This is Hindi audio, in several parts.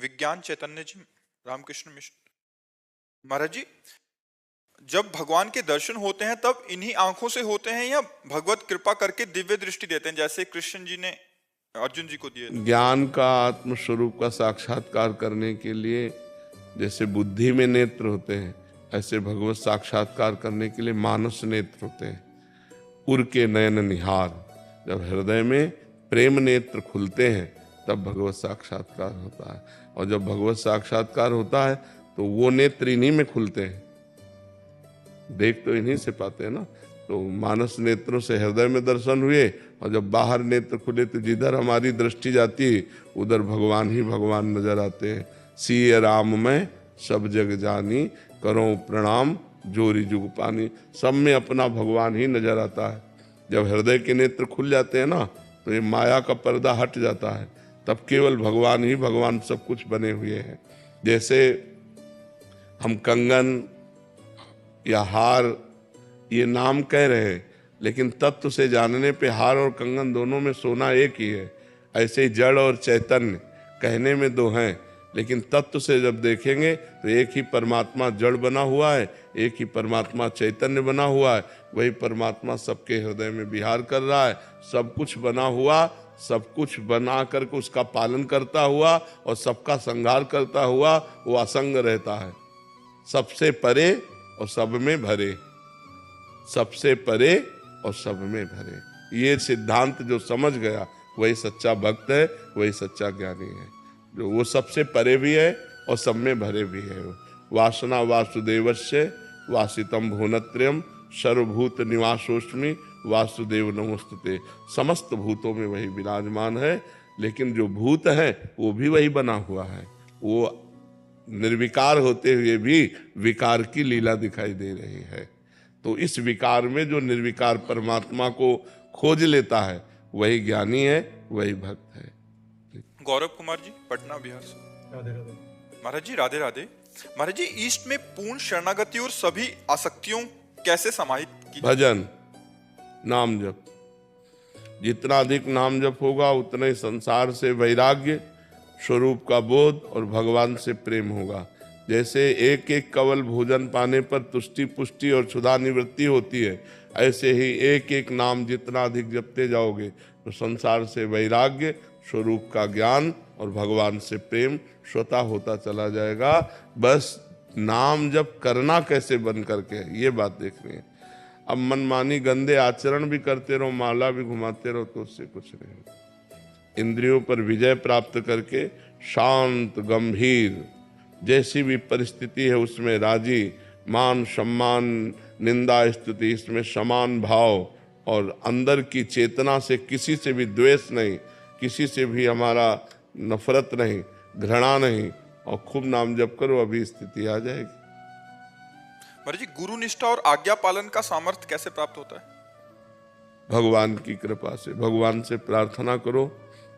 विज्ञान चैतन्य जी, रामकृष्ण मिशन। महाराज जी, जब भगवान के दर्शन होते हैं तब इन्हीं आंखों से होते हैं या भगवत कृपा करके दिव्य दृष्टि देते हैं, जैसे कृष्ण जी ने अर्जुन जी को दिए थे? ज्ञान का, आत्म स्वरूप का साक्षात्कार करने के लिए जैसे बुद्धि में नेत्र होते हैं, ऐसे भगवत साक्षात्कार करने के लिए मानस नेत्र होते हैं। उर के नयन निहार, जब हृदय में प्रेम नेत्र खुलते हैं तब भगवत साक्षात्कार होता है। और जब भगवत साक्षात्कार होता है तो वो नेत्र इन्हीं में खुलते हैं, देख तो इन्हीं से पाते हैं ना। तो मानस नेत्रों से हृदय में दर्शन हुए, और जब बाहर नेत्र खुले तो जिधर हमारी दृष्टि जाती है उधर भगवान ही भगवान नजर आते हैं। सिय राम में सब जग जानी, करो प्रणाम जोरी जुग पानी। सब में अपना भगवान ही नजर आता है। जब हृदय के नेत्र खुल जाते हैं ना तो ये माया का पर्दा हट जाता है, तब केवल भगवान ही भगवान सब कुछ बने हुए हैं। जैसे हम कंगन या हार ये नाम कह रहे हैं, लेकिन तत्व से जानने पे हार और कंगन दोनों में सोना एक ही है। ऐसे ही जड़ और चैतन्य कहने में दो हैं, लेकिन तत्व से जब देखेंगे तो एक ही परमात्मा जड़ बना हुआ है, एक ही परमात्मा चैतन्य बना हुआ है। वही परमात्मा सबके हृदय में विहार कर रहा है। सब कुछ बना हुआ, सब कुछ बना करके उसका पालन करता हुआ और सबका संहार करता हुआ वो असंग रहता है, सबसे परे और सब में भरे, सबसे परे और सब में भरे। ये सिद्धांत जो समझ गया वही सच्चा भक्त है, वही सच्चा ज्ञानी है, जो वो सबसे परे भी है और सब में भरे भी है। वासना वासुदेवस्य वासितम भुवनत्रयम् सर्वभूत निवासोस्मि वासुदेव नमोस्तुते। समस्त भूतों में वही विराजमान है, लेकिन जो भूत है वो भी वही बना हुआ है। वो निर्विकार होते हुए भी विकार की लीला दिखाई दे रही है। तो इस विकार में जो निर्विकार परमात्मा को खोज लेता है वही ज्ञानी है, वही भक्त है। गौरव कुमार जी, पटना बिहार से। राधे राधे। महाराज जी, राधे राधे। महाराज जी, ईस्ट में पूर्ण शरणागति और सभी आसक्तियों कैसे समाहित की? भजन, नाम जप। जितना अधिक नाम जप होगा उतना ही संसार से वैराग्य, स्वरूप का बोध और भगवान से प्रेम होगा। जैसे एक एक कवल भोजन पाने पर तुष्टि पुष्टि और क्षुधा निवृत्ति होती है, ऐसे ही एक एक नाम जितना अधिक जपते जाओगे तो संसार से वैराग्य, स्वरूप का ज्ञान और भगवान से प्रेम स्वतः होता चला जाएगा। बस नाम जप करना कैसे बन करके, ये बात देखनी है। अब मनमानी गंदे आचरण भी करते रहो, माला भी घुमाते रहो तो उससे कुछ नहीं। इंद्रियों पर विजय प्राप्त करके शांत गंभीर जैसी भी परिस्थिति है उसमें राजी, मान सम्मान निंदा स्तुति इसमें समान भाव, और अंदर की चेतना से किसी से भी द्वेष नहीं, किसी से भी हमारा नफरत नहीं, घृणा नहीं, और खूब नाम जप करो, अभी स्थिति आ जाएगी। महाराज जी, गुरु निष्ठा और आज्ञा पालन का सामर्थ्य कैसे प्राप्त होता है? भगवान की कृपा से। भगवान से प्रार्थना करो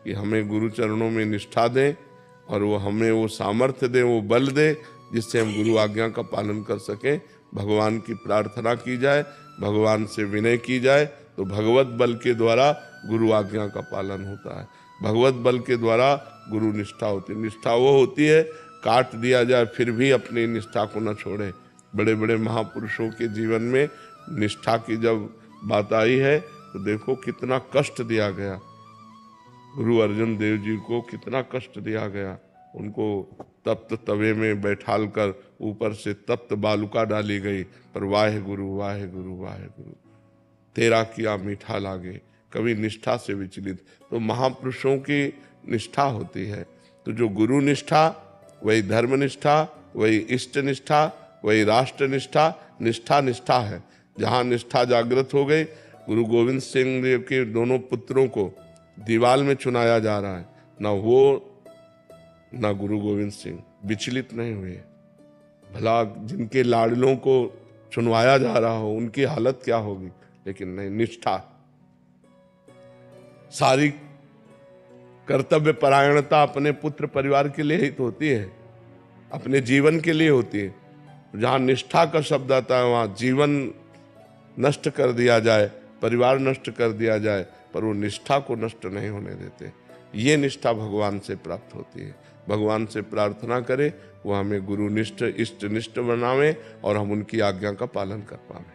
कि हमें गुरु चरणों में निष्ठा दें और वो हमें वो सामर्थ्य दे, वो बल दे जिससे हम गुरु आज्ञा का पालन कर सकें। भगवान की प्रार्थना की जाए, भगवान से विनय की जाए तो भगवत बल के द्वारा गुरु आज्ञा का पालन होता है। भगवत बल के द्वारा गुरु निष्ठा होती है। निष्ठा वो होती है काट दिया जाए फिर भी अपनी निष्ठा को न छोड़े। बड़े बड़े महापुरुषों के जीवन में निष्ठा की जब बात आई है तो देखो कितना कष्ट दिया गया। गुरु अर्जुन देव जी को कितना कष्ट दिया गया। उनको तप्त तवे में बैठाल कर ऊपर से तप्त बालुका डाली गई, पर वाहे गुरु वाहे गुरु वाहे गुरु तेरा किया मीठा लागे। कभी निष्ठा से विचलित, तो महापुरुषों की निष्ठा होती है। तो जो गुरु निष्ठा वही धर्म निष्ठा, वही इष्ट निष्ठा, वही राष्ट्र निष्ठा। निष्ठा निष्ठा है। जहाँ निष्ठा जागृत हो गई, गुरु गोविंद सिंह देव के दोनों पुत्रों को दीवाल में चुनाया जा रहा है, ना वो ना गुरु गोविंद सिंह विचलित नहीं हुए। भला जिनके लाडलों को चुनवाया जा रहा हो उनकी हालत क्या होगी, लेकिन नहीं, निष्ठा। सारी कर्तव्य परायणता अपने पुत्र परिवार के लिए ही तो होती है, अपने जीवन के लिए होती है। जहाँ निष्ठा का शब्द आता है वहाँ जीवन नष्ट कर दिया जाए, परिवार नष्ट कर दिया जाए, पर वो निष्ठा को नष्ट नहीं होने देते। ये निष्ठा भगवान से प्राप्त होती है। भगवान से प्रार्थना करें वो हमें गुरुनिष्ठ इष्टनिष्ठ बनावे और हम उनकी आज्ञा का पालन कर पाएं।